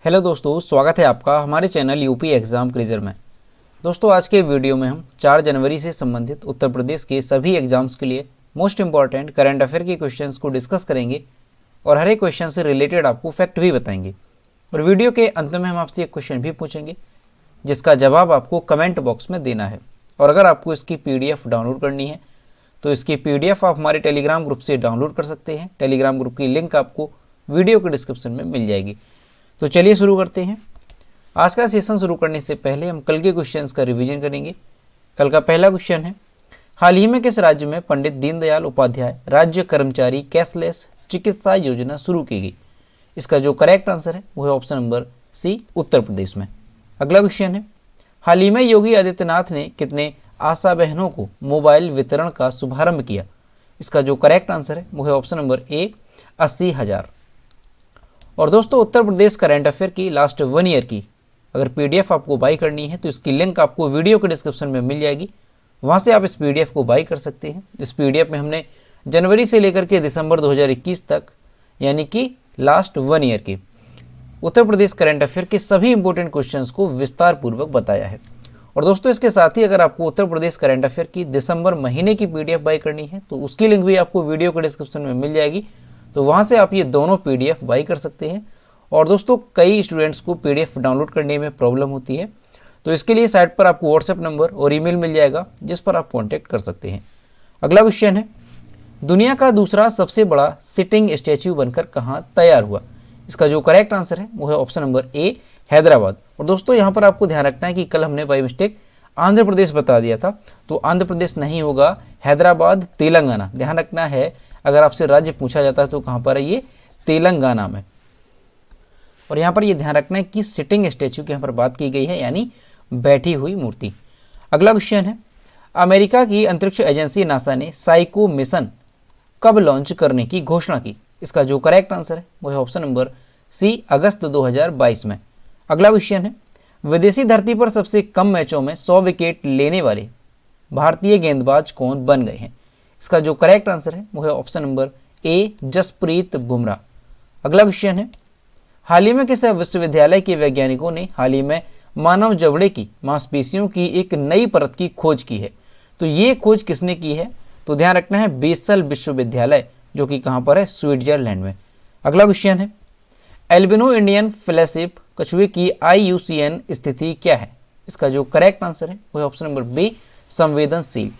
Hello दोस्तों, स्वागत है आपका हमारे चैनल यूपी एग्ज़ाम क्विज़र में। दोस्तों, आज के वीडियो में हम 4 जनवरी से संबंधित उत्तर प्रदेश के सभी एग्जाम्स के लिए मोस्ट इंपॉर्टेंट करंट अफेयर के क्वेश्चंस को डिस्कस करेंगे और हर एक क्वेश्चन से रिलेटेड आपको फैक्ट भी बताएंगे। और वीडियो के अंत में हम आपसे एक क्वेश्चन भी पूछेंगे जिसका जवाब आपको कमेंट बॉक्स में देना है। और अगर आपको इसकी PDF डाउनलोड करनी है तो इसकी PDF आप हमारे टेलीग्राम ग्रुप से डाउनलोड कर सकते हैं। टेलीग्राम ग्रुप की लिंक आपको वीडियो के डिस्क्रिप्शन में मिल जाएगी। तो चलिए शुरू करते हैं। आज का सेशन शुरू करने से पहले हम कल के क्वेश्चंस का रिवीजन करेंगे। कल का पहला क्वेश्चन है, हाल ही में किस राज्य में पंडित दीनदयाल उपाध्याय राज्य कर्मचारी कैशलेस चिकित्सा योजना शुरू की गई? इसका जो करेक्ट आंसर है वो है option number C, Uttar Pradesh में। अगला क्वेश्चन है, हाल ही में योगी आदित्यनाथ ने कितने आशा बहनों को मोबाइल वितरण का शुभारंभ किया? इसका जो करेक्ट आंसर है वो है ऑप्शन नंबर ए, 80,000। और दोस्तों, उत्तर प्रदेश करंट अफेयर की लास्ट 1 ईयर की अगर PDF आपको बाई करनी है तो इसकी लिंक आपको वीडियो के डिस्क्रिप्शन में मिल जाएगी। वहाँ से आप इस PDF को बाई कर सकते हैं। इस PDF में हमने जनवरी से लेकर के दिसंबर 2021 तक यानी कि लास्ट 1 ईयर की उत्तर प्रदेश करंट अफेयर के सभी इंपॉर्टेंट क्वेश्चंस को विस्तार पूर्वक बताया है। और दोस्तों, इसके साथ ही अगर आपको उत्तर प्रदेश करंट अफेयर की दिसंबर महीने की PDF बाई करनी है तो उसकी लिंक भी आपको वीडियो के डिस्क्रिप्शन में मिल जाएगी। तो वहाँ से आप ये दोनों PDF बाई कर सकते हैं। और दोस्तों, कई स्टूडेंट्स को PDF डाउनलोड करने में प्रॉब्लम होती है, तो इसके लिए साइट पर आपको WhatsApp नंबर और ईमेल मिल जाएगा जिस पर आप कॉन्टैक्ट कर सकते हैं। अगला क्वेश्चन है, दुनिया का दूसरा सबसे बड़ा सिटिंग स्टैच्यू बनकर कहाँ तैयार हुआ? इसका जो करेक्ट आंसर है वो है ऑप्शन नंबर ए, हैदराबाद। और दोस्तों, यहाँ पर आपको ध्यान रखना है कि कल हमने बाई मिस्टेक आंध्र प्रदेश बता दिया था, तो आंध्र प्रदेश नहीं होगा, हैदराबाद तेलंगाना। ध्यान रखना है, अगर आपसे राज्य पूछा जाता है तो कहाँ पर है ये? तेलंगाना में। और यहाँ पर ये ध्यान रखना है कि सिटिंग स्टैच्यू की यहाँ पर बात की गई है, यानी बैठी हुई मूर्ति। अगला क्वेश्चन है, अमेरिका की अंतरिक्ष एजेंसी नासा ने साइको मिशन कब लॉन्च करने की घोषणा की? इसका जो करेक्ट आंसर है वो है ऑप्शन नंबर सी, अगस्त 2022 में। अगला क्वेश्चन है, विदेशी धरती पर सबसे कम मैचों में 100 विकेट लेने वाले भारतीय गेंदबाज कौन बन गए हैं? इसका जो करेक्ट आंसर है वो है option number A, Jaspreet Bumrah. अगला क्वेश्चन है, हाल ही में किस विश्वविद्यालय के वैज्ञानिकों ने हाल ही में मानव जबड़े की मांसपेशियों की एक नई परत की खोज की है? तो ये खोज किसने की है? तो ध्यान रखना है, बेसल विश्वविद्यालय, जो कि कहाँ पर है? स्विट्जरलैंड में। अगला क्वेश्चन है, एल्बिनो इंडियन फ्लैशिप कछुए की IUCN स्थिति क्या है? इसका जो करेक्ट आंसर है वो है ऑप्शन नंबर बी, संवेदनशील।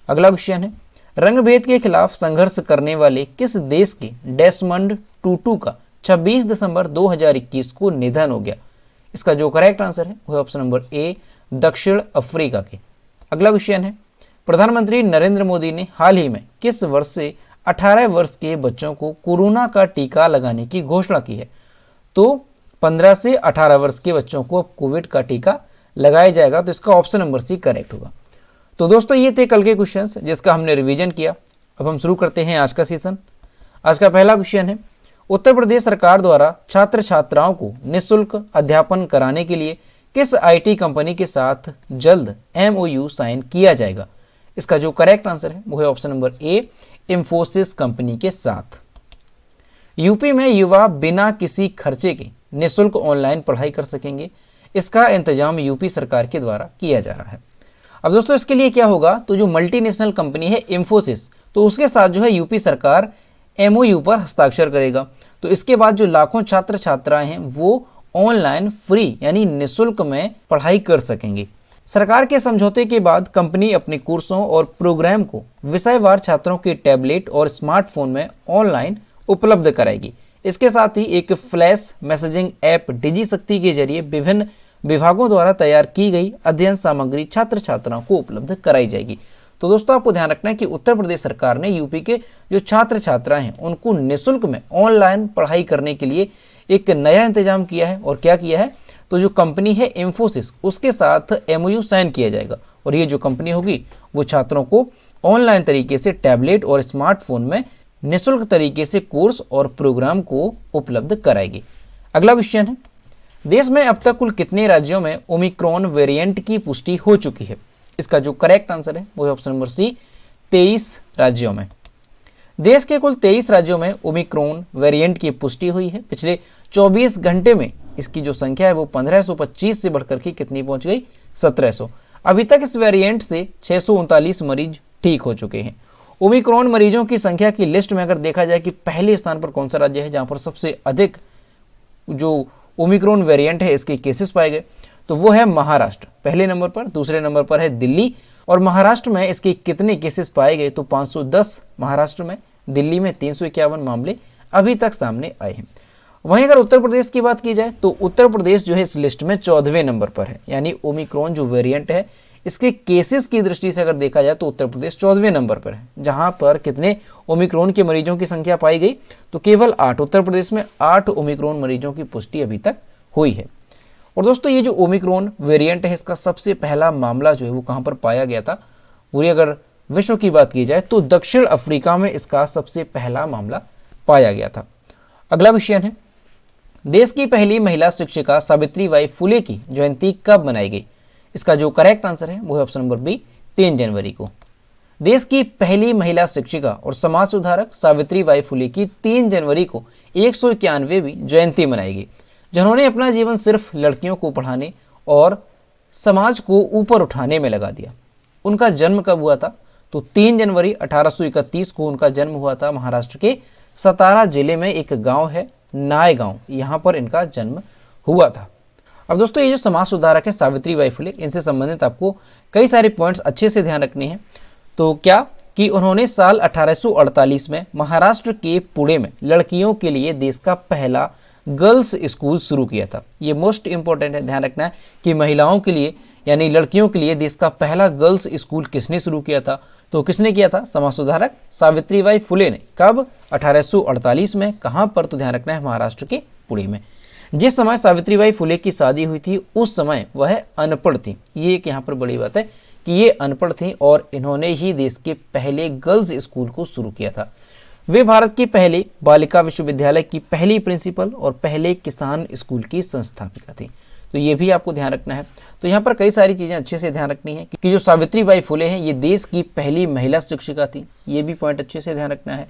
अगला क्वेश्चन है, रंगभेद के खिलाफ संघर्ष करने वाले किस देश के डेसमंड टूटू का 26 दिसंबर 2021 को निधन हो गया? इसका जो करेक्ट आंसर है वो है ऑप्शन नंबर ए, दक्षिण अफ्रीका के। अगला क्वेश्चन है, प्रधानमंत्री नरेंद्र मोदी ने हाल ही में किस वर्ष से 18 वर्ष के बच्चों को कोरोना का टीका लगाने की घोषणा की है? तो 15 से 18 वर्ष के बच्चों को अब कोविड का टीका लगाया जाएगा। तो इसका ऑप्शन नंबर सी करेक्ट होगा। तो दोस्तों, ये थे कल के क्वेश्चंस जिसका हमने रिवीजन किया। अब हम शुरू करते हैं आज का सेशन। आज का पहला क्वेश्चन है, उत्तर प्रदेश सरकार द्वारा छात्र छात्राओं को निःशुल्क अध्यापन कराने के लिए किस IT कंपनी के साथ जल्द MOU साइन किया जाएगा? इसका जो करेक्ट आंसर है वो है ऑप्शन नंबर ए, इंफोसिस कंपनी के साथ। यूपी में युवा बिना किसी खर्चे के निःशुल्क ऑनलाइन पढ़ाई कर सकेंगे। इसका इंतजाम यूपी सरकार के द्वारा किया जा रहा है। अब दोस्तों, इसके लिए क्या होगा? तो जो मल्टीनेशनल कंपनी है इंफोसिस, तो उसके साथ जो है यूपी सरकार MOU पर हस्ताक्षर करेगा। तो इसके बाद जो लाखों छात्र छात्राएं हैं वो ऑनलाइन फ्री यानी निःशुल्क में पढ़ाई कर सकेंगे। सरकार के समझौते के बाद कंपनी अपने कोर्सों और प्रोग्राम को विषयवार छात्रों के टैबलेट और स्मार्टफोन में ऑनलाइन उपलब्ध कराएगी। इसके साथ ही एक फ्लैश मैसेजिंग ऐप डिजी शक्ति के जरिए विभिन्न विभागों द्वारा तैयार की गई अध्ययन सामग्री छात्र छात्राओं को उपलब्ध कराई जाएगी। तो दोस्तों, आपको ध्यान रखना है कि उत्तर प्रदेश सरकार ने यूपी के जो छात्र छात्राएं हैं उनको निःशुल्क में ऑनलाइन पढ़ाई करने के लिए एक नया इंतजाम किया है। और क्या किया है? तो जो कंपनी है इंफोसिस, उसके साथ MOU साइन किया जाएगा। और ये जो कंपनी होगी वो छात्रों को ऑनलाइन तरीके से टैबलेट और स्मार्टफोन में निःशुल्क तरीके से कोर्स और प्रोग्राम को उपलब्ध कराएगी। अगला क्वेश्चन है, देश में अब तक कुल कितने राज्यों में ओमिक्रॉन वेरिएंट की पुष्टि हो चुकी है? इसका जो करेक्ट आंसर है वो है ऑप्शन नंबर सी, 23 राज्यों में। देश के कुल 23 राज्यों में ओमिक्रॉन वेरिएंट की पुष्टि हुई है। पिछले 24 घंटे में इसकी जो संख्या है वो 1525 से बढ़कर के कितनी पहुंच गई, 1700। अभी तक इस वेरिएंट से 639 मरीज ठीक हो चुके हैं। ओमिक्रॉन मरीजों की संख्या की लिस्ट में अगर देखा जाए कि पहले स्थान पर कौन सा राज्य है जहां पर सबसे अधिक जो ओमिक्रॉन वेरिएंट है इसके केसेस पाए गए, तो वो है महाराष्ट्र पहले नंबर पर। दूसरे नंबर पर है दिल्ली। और महाराष्ट्र में इसके कितने केसेस पाए गए, तो 510 महाराष्ट्र में, दिल्ली में 351 मामले अभी तक सामने आए हैं। वहीं अगर उत्तर प्रदेश की बात की जाए तो उत्तर प्रदेश जो है इस लिस्ट में 14वें नंबर पर है। यानी ओमिक्रॉन जो वेरिएंट है इसके केसेस की दृष्टि से अगर देखा जाए तो उत्तर प्रदेश 14वें नंबर पर है, जहां पर कितने ओमिक्रॉन के मरीजों की संख्या पाई गई, तो केवल 8। उत्तर प्रदेश में 8 ओमिक्रॉन मरीजों की पुष्टि अभी तक हुई है। और दोस्तों ये जो ओमिक्रॉन वेरिएंट है इसका सबसे पहला मामला जो है वो कहां पर पाया गया था, पूरी अगर विश्व की बात की जाए तो दक्षिण अफ्रीका में इसका सबसे पहला मामला पाया गया था। अगला क्वेश्चन है, देश की पहली महिला शिक्षिका सावित्रीबाई फुले की जयंती कब मनाई गई? इसका जो करेक्ट आंसर है वो है ऑप्शन नंबर बी, 3 जनवरी को। देश की पहली महिला शिक्षिका और समाज सुधारक सावित्रीबाई फुले की 3 जनवरी को 191वीं जयंती मनाई गई, जिन्होंने अपना जीवन सिर्फ लड़कियों को पढ़ाने और समाज को ऊपर उठाने में लगा दिया। उनका जन्म कब हुआ था? तो 3 जनवरी 1831 को उनका जन्म हुआ था। महाराष्ट्र के सतारा जिले में एक गांव है नाय गांव, यहाँ पर इनका जन्म हुआ था। अब दोस्तों ये जो समाज सुधारक है सावित्रीबाई फुले, इनसे संबंधित आपको कई सारे पॉइंट्स अच्छे से ध्यान रखने हैं। तो क्या कि उन्होंने साल 1848 में महाराष्ट्र के पुणे में लड़कियों के लिए देश का पहला गर्ल्स स्कूल शुरू किया था। ये मोस्ट इंपॉर्टेंट है, ध्यान रखना है कि महिलाओं के लिए यानी लड़कियों के लिए देश का पहला गर्ल्स स्कूल किसने शुरू किया था? तो किसने किया था? समाज सुधारक सावित्रीबाई फुले ने। कब? 1848 में। कहां पर? तो ध्यान रखना है महाराष्ट्र के पुणे में। जिस समय सावित्रीबाई फुले की शादी हुई थी उस समय वह अनपढ़ थी। ये एक यहाँ पर बड़ी बात है कि ये अनपढ़ थी और इन्होंने ही देश के पहले गर्ल्स स्कूल को शुरू किया था। वे भारत की पहली बालिका विश्वविद्यालय की पहली प्रिंसिपल और पहले किसान स्कूल की संस्थापिका थी। तो ये भी आपको ध्यान रखना है। तो यहाँ पर कई सारी चीजें अच्छे से ध्यान रखनी है कि जो सावित्रीबाई फुले हैं ये देश की पहली महिला शिक्षिका थी। ये भी पॉइंट अच्छे से ध्यान रखना है।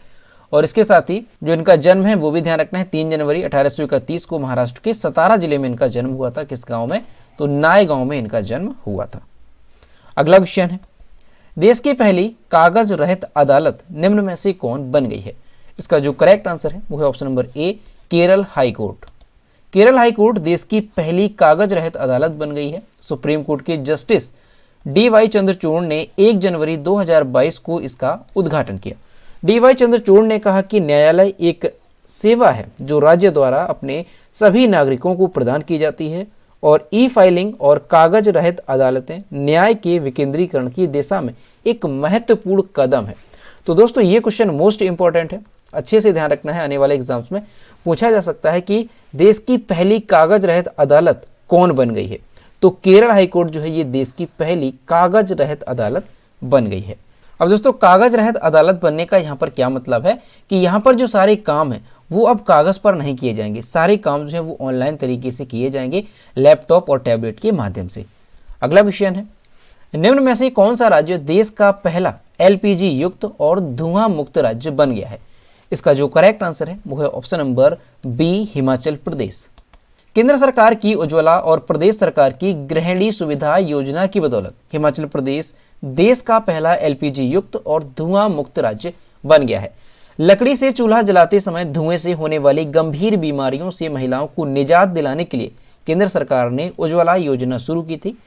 और इसके साथ ही जो इनका जन्म है वो भी ध्यान रखना है। 3 जनवरी 1831 को महाराष्ट्र के सतारा जिले में इनका जन्म हुआ था। किस गांव में? तो नाय गांव में इनका जन्म हुआ था। अगला क्वेश्चन है, देश की पहली कागज रहित अदालत निम्न में से कौन बन गई है? इसका जो करेक्ट आंसर है वो है ऑप्शन नंबर ए, Kerala high court. Kerala high court देश की पहली कागज रहित अदालत बन गई है। सुप्रीम कोर्ट के जस्टिस डी.वाई. चंद्रचूड़ ने 1 जनवरी 2022 को इसका उद्घाटन किया। डी.वाई. चंद्रचूड़ ने कहा कि न्यायालय एक सेवा है जो राज्य द्वारा अपने सभी नागरिकों को प्रदान की जाती है और ई फाइलिंग और कागज रहित अदालतें न्याय के विकेंद्रीकरण की दिशा में एक महत्वपूर्ण कदम है। तो दोस्तों ये क्वेश्चन मोस्ट इंपॉर्टेंट है, अच्छे से ध्यान रखना है। आने वाले एग्जाम्स में पूछा जा सकता है कि देश की पहली कागज रहित अदालत कौन बन गई है? तो केरल हाईकोर्ट जो है ये देश की पहली कागज रहित अदालत बन गई है। अब दोस्तों कागज रहित अदालत बनने का यहाँ पर क्या मतलब है कि यहाँ पर जो सारे काम है वो अब कागज पर नहीं किए जाएंगे। सारे काम जो है वो ऑनलाइन तरीके से किए जाएंगे, लैपटॉप और टैबलेट के माध्यम से। अगला क्वेश्चन है, निम्न में से कौन सा राज्य देश का पहला एलपीजी युक्त और धुआं मुक्त राज्य बन गया है? इसका जो करेक्ट आंसर है वो है option number B, Himachal Pradesh. केंद्र सरकार की उज्ज्वला और प्रदेश सरकार की गृहिणी सुविधा योजना की बदौलत हिमाचल प्रदेश देश का पहला एलपीजी युक्त और धुआं मुक्त राज्य बन गया है। लकड़ी से चूल्हा जलाते समय धुएं से होने वाली गंभीर बीमारियों से महिलाओं को निजात दिलाने के लिए केंद्र सरकार ने उज्ज्वला योजना शुरू की थी।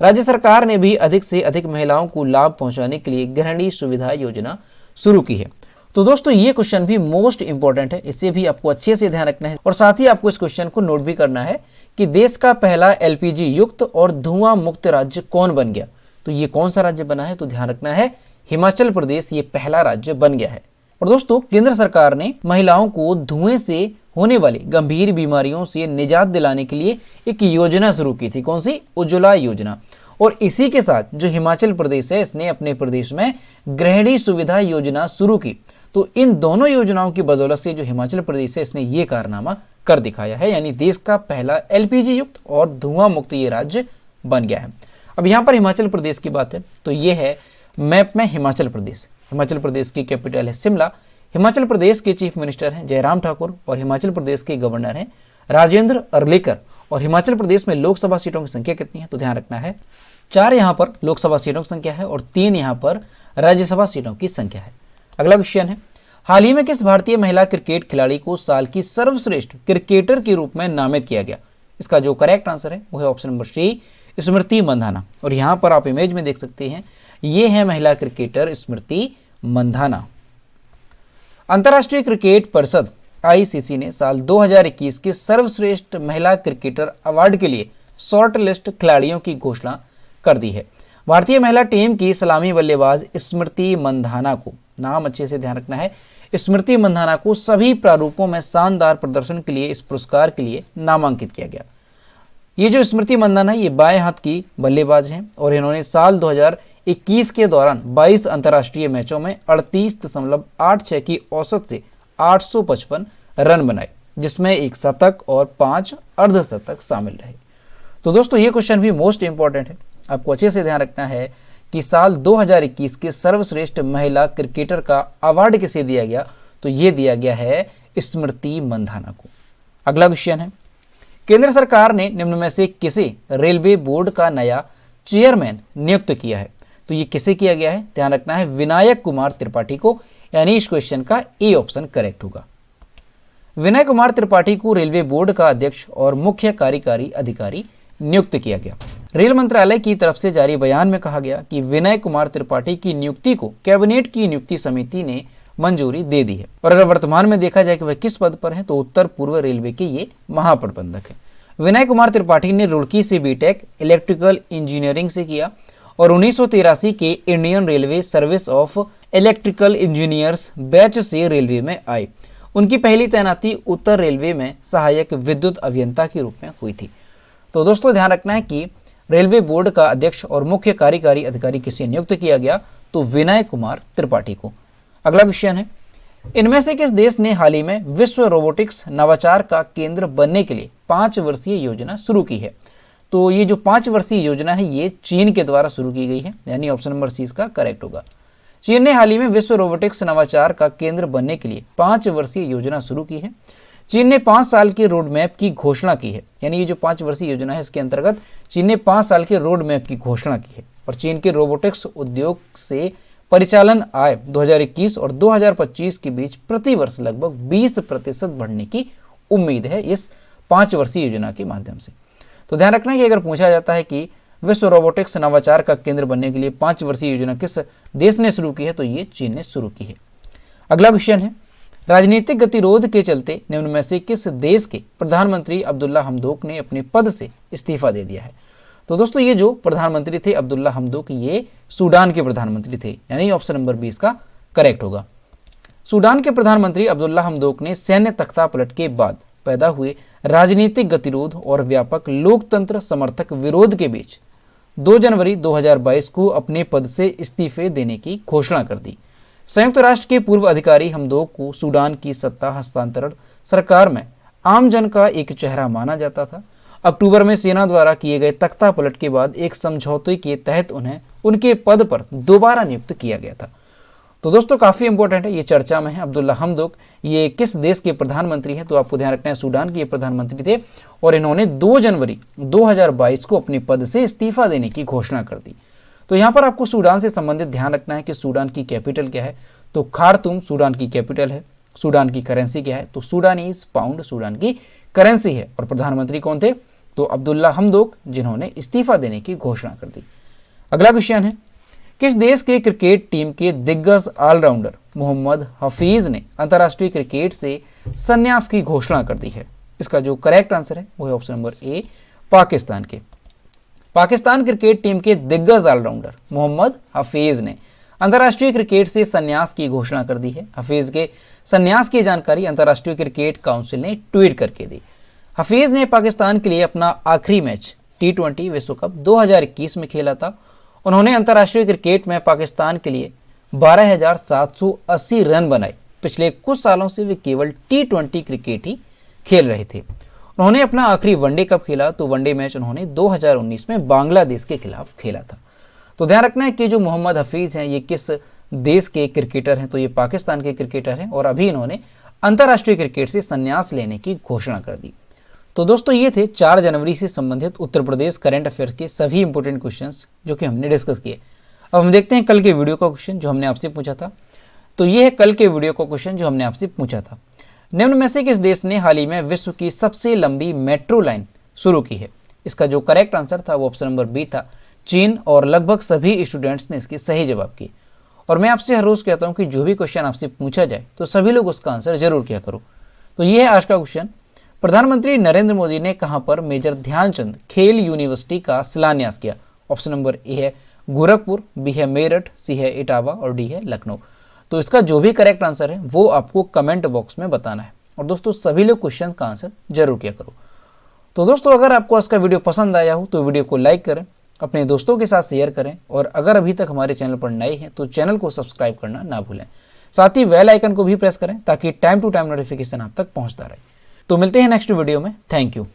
राज्य सरकार ने भी अधिक से अधिक महिलाओं को लाभ पहुंचाने के लिए गृहिणी सुविधा योजना शुरू की है। तो दोस्तों ये क्वेश्चन भी मोस्ट इंपॉर्टेंट है, इसे भी आपको अच्छे से ध्यान रखना है और साथ ही आपको इस क्वेश्चन को नोट भी करना है कि देश का पहला एलपीजी युक्त और धुआं मुक्त राज्य कौन बन गया? तो ये कौन सा राज्य बना है? तो ध्यान रखना है हिमाचल प्रदेश ये पहला राज्य बन गया है। और दोस्तों केंद्र सरकार ने महिलाओं को धुएं से होने वाली गंभीर बीमारियों से निजात दिलाने के लिए एक योजना शुरू की थी। कौन सी? उज्ज्वला योजना। और इसी के साथ जो हिमाचल प्रदेश है इसने अपने प्रदेश में गृहिणी सुविधा योजना शुरू की। तो इन दोनों योजनाओं की बदौलत से जो हिमाचल प्रदेश है इसने ये कारनामा कर दिखाया है, यानी देश का पहला एलपीजी युक्त और धुआं मुक्त ये राज्य बन गया है। अब यहाँ पर हिमाचल प्रदेश की बात है तो ये है मैप में हिमाचल प्रदेश। हिमाचल प्रदेश की कैपिटल है शिमला। हिमाचल प्रदेश के चीफ मिनिस्टर हैं जयराम ठाकुर और हिमाचल प्रदेश के गवर्नर हैं राजेंद्र अर्लेकर। और हिमाचल प्रदेश में लोकसभा सीटों की संख्या कितनी है? तो ध्यान रखना है 4 यहाँ पर लोकसभा सीटों की संख्या है और 3 यहाँ पर राज्यसभा सीटों की संख्या है। अगला क्वेश्चन है, हाल ही में किस भारतीय महिला क्रिकेट खिलाड़ी को साल की सर्वश्रेष्ठ क्रिकेटर के रूप में नामित किया गया? इसका जो करेक्ट आंसर है वो है option number C, Smriti Mandhana. और यहाँ पर आप इमेज में देख सकते हैं, ये है महिला क्रिकेटर स्मृति मंधाना। अंतर्राष्ट्रीय क्रिकेट परिषद आईसीसी ने साल 2021 के सर्वश्रेष्ठ महिला क्रिकेटर अवार्ड के लिए शॉर्ट लिस्ट खिलाड़ियों की घोषणा कर दी है। भारतीय महिला टीम की सलामी बल्लेबाज स्मृति मंधाना को, नाम अच्छे से ध्यान रखना है, स्मृति मंधाना को सभी प्रारूपों में शानदार प्रदर्शन के लिए इस पुरस्कार के लिए नामांकित किया गया। ये जो स्मृति मंधाना है ये बाएं हाथ की बल्लेबाज हैं और इन्होंने साल 2021 के दौरान 22 अंतर्राष्ट्रीय मैचों में 38.86 की औसत से 855 रन बनाए, जिसमें 1 शतक और 5 अर्धशतक शामिल रहे। तो दोस्तों ये क्वेश्चन भी मोस्ट इंपॉर्टेंट है, आपको अच्छे से ध्यान रखना है कि साल 2021 के सर्वश्रेष्ठ महिला क्रिकेटर का अवार्ड किसे दिया गया? तो ये दिया गया है स्मृति मंधाना को। अगला क्वेश्चन है, केंद्र सरकार ने निम्न में से किसे रेलवे बोर्ड का नया चेयरमैन नियुक्त किया है? तो ये किसे किया गया है? ध्यान रखना है विनायक कुमार त्रिपाठी को, यानी इस क्वेश्चन का ए ऑप्शन करेक्ट होगा। विनय कुमार त्रिपाठी को रेलवे बोर्ड का अध्यक्ष और मुख्य कार्यकारी अधिकारी नियुक्त किया गया। रेल मंत्रालय की तरफ से जारी बयान में कहा गया कि विनय कुमार त्रिपाठी की नियुक्ति को कैबिनेट की नियुक्ति समिति ने मंजूरी दे दी है। और अगर वर्तमान में देखा जाए कि वह किस पद पर है, तो उत्तर पूर्व रेलवे के ये महाप्रबंधक है। विनय कुमार त्रिपाठी ने रुड़की से बीटेक इलेक्ट्रिकल इंजीनियरिंग से किया और 1983 के Indian railway service of electrical engineers batch से रेलवे में आए। उनकी पहली तैनाती उत्तर रेलवे में सहायक विद्युत अभियंता के रूप में हुई थी। तो दोस्तों ध्यान रखना है कि रेलवे बोर्ड का अध्यक्ष और मुख्य कार्यकारी अधिकारी किसे नियुक्त किया गया? तो विनय कुमार त्रिपाठी को। अगला क्वेश्चन है, इनमें से किस देश ने हाल ही में विश्व रोबोटिक्स नवाचार का केंद्र बनने के लिए 5 वर्षीय योजना शुरू की है? तो ये जो 5 वर्षीय योजना है ये चीन के द्वारा शुरू की गई है, यानी ऑप्शन नंबर सी इसका करेक्ट होगा। चीन ने हाल ही में विश्व रोबोटिक्स नवाचार का केंद्र बनने के लिए 5 वर्षीय योजना शुरू की है। चीन ने 5 साल के रोड मैप की घोषणा की है, यानी ये जो 5 वर्षीय योजना है इसके अंतर्गत चीन ने 5 साल के रोड मैप की घोषणा की है। और चीन के रोबोटिक्स उद्योग से परिचालन आय 2021 और 2025 के बीच प्रति वर्ष लगभग 20% बढ़ने की उम्मीद है इस 5 वर्षीय योजना के माध्यम से। तो ध्यान रखना है कि अगर पूछा जाता है कि विश्व रोबोटिक्स नवाचार का केंद्र बनने के लिए 5 वर्षीय योजना किस देश ने शुरू की है, तो ये चीन ने शुरू की है। अगला क्वेश्चन है, राजनीतिक गतिरोध के चलते निम्न में से किस देश के प्रधानमंत्री अब्दुल्ला हमदोक ने अपने पद से इस्तीफा दे दिया है? तो दोस्तों ये जो प्रधानमंत्री थे अब्दुल्ला हमदोक, ये सूडान के प्रधानमंत्री थे, यानी ऑप्शन नंबर 20 का करेक्ट होगा। सूडान के प्रधानमंत्री अब्दुल्ला हमदोक ने सैन्य तख्तापलट के बाद पैदा हुए राजनीतिक गतिरोध और व्यापक लोकतंत्र समर्थक विरोध के बीच 2 जनवरी 2022 को अपने पद से इस्तीफे देने की घोषणा कर दी। संयुक्त राष्ट्र के पूर्व अधिकारी हमदोक को सूडान की सत्ता हस्तांतरण सरकार में आम जन का एक चेहरा माना जाता था। अक्टूबर में सेना द्वारा किए गए तख्तापलट के बाद एक समझौते के तहत उन्हें उनके पद पर दोबारा नियुक्त किया गया था। तो दोस्तों काफी इंपॉर्टेंट है, ये चर्चा में है। अब्दुल्ला हमदोक ये किस देश के प्रधानमंत्री हैं? तो आपको ध्यान रखना है सूडान के प्रधानमंत्री थे और इन्होंने 2 जनवरी 2022 को अपने पद से इस्तीफा देने की घोषणा कर दी। तो यहाँ पर आपको सूडान से संबंधित ध्यान रखना है कि सूडान की कैपिटल क्या है? तो खार्तूम सूडान की कैपिटल है। सूडान की करेंसी क्या है? तो सूडानीज पाउंड सूडान की करेंसी है। और प्रधानमंत्री कौन थे? तो अब्दुल्ला हमदोक, जिन्होंने इस्तीफा देने की घोषणा कर दी। अगला क्वेश्चन है, किस देश के क्रिकेट टीम के दिग्गज ऑलराउंडर मोहम्मद हफीज ने अंतर्राष्ट्रीय क्रिकेट से संन्यास की घोषणा कर दी है? इसका जो करेक्ट आंसर है वो है ऑप्शन नंबर ए, पाकिस्तान के। पाकिस्तान क्रिकेट टीम के दिग्गज ऑलराउंडर मोहम्मद हफीज ने अंतर्राष्ट्रीय क्रिकेट से संन्यास की घोषणा कर दी है। हफीज के संन्यास की जानकारी अंतर्राष्ट्रीय क्रिकेट काउंसिल ने ट्वीट करके दी। हफीज ने पाकिस्तान के लिए अपना आखिरी मैच T20 विश्व कप 2021 में खेला था। उन्होंने अंतर्राष्ट्रीय क्रिकेट में पाकिस्तान के लिए 12,780 रन बनाए। पिछले कुछ सालों से वे केवल T20 क्रिकेट ही खेल रहे थे। उन्होंने अपना आखिरी वनडे कब खेला? तो वनडे मैच उन्होंने 2019 में बांग्लादेश के खिलाफ खेला था। तो ध्यान रखना है कि जो मोहम्मद हफीज हैं ये किस देश के क्रिकेटर हैं? तो ये पाकिस्तान के क्रिकेटर हैं और अभी इन्होंने अंतर्राष्ट्रीय क्रिकेट से संन्यास लेने की घोषणा कर दी। तो दोस्तों ये थे 4 जनवरी से संबंधित उत्तर प्रदेश करंट अफेयर के सभी इंपॉर्टेंट क्वेश्चंस जो कि हमने डिस्कस किए। अब हम देखते हैं कल के वीडियो का क्वेश्चन जो हमने आपसे पूछा था। तो ये है कल के वीडियो का क्वेश्चन जो हमने आपसे पूछा था। निम्न में से किस देश ने हाल ही में विश्व की सबसे लंबी मेट्रो लाइन शुरू की है? इसका जो करेक्ट आंसर था वो ऑप्शन नंबर बी था, चीन। और लगभग सभी स्टूडेंट्स ने इसके सही जवाब किए। और मैं आपसे हर रोज कहता हूं कि जो भी क्वेश्चन आपसे पूछा जाए तो सभी लोग उसका आंसर जरूर किया करो। तो ये है आज का क्वेश्चन। प्रधानमंत्री नरेंद्र मोदी ने कहां पर मेजर ध्यानचंद खेल यूनिवर्सिटी का शिलान्यास किया? ऑप्शन नंबर ए है गोरखपुर, बी है मेरठ, सी है इटावा और डी है लखनऊ। तो इसका जो भी करेक्ट आंसर है वो आपको कमेंट बॉक्स में बताना है। और दोस्तों सभी लोग क्वेश्चन का आंसर जरूर किया करो। तो दोस्तों अगर आपको आज का वीडियो पसंद आया हो तो वीडियो को लाइक करें, अपने दोस्तों के साथ शेयर करें और अगर अभी तक हमारे चैनल पर नए हैं तो चैनल को सब्सक्राइब करना ना भूलें। साथ ही बेल आइकन को भी प्रेस करें ताकि टाइम टू टाइम नोटिफिकेशन आप तक पहुंचता रहे। तो मिलते हैं नेक्स्ट वीडियो में। Thank you.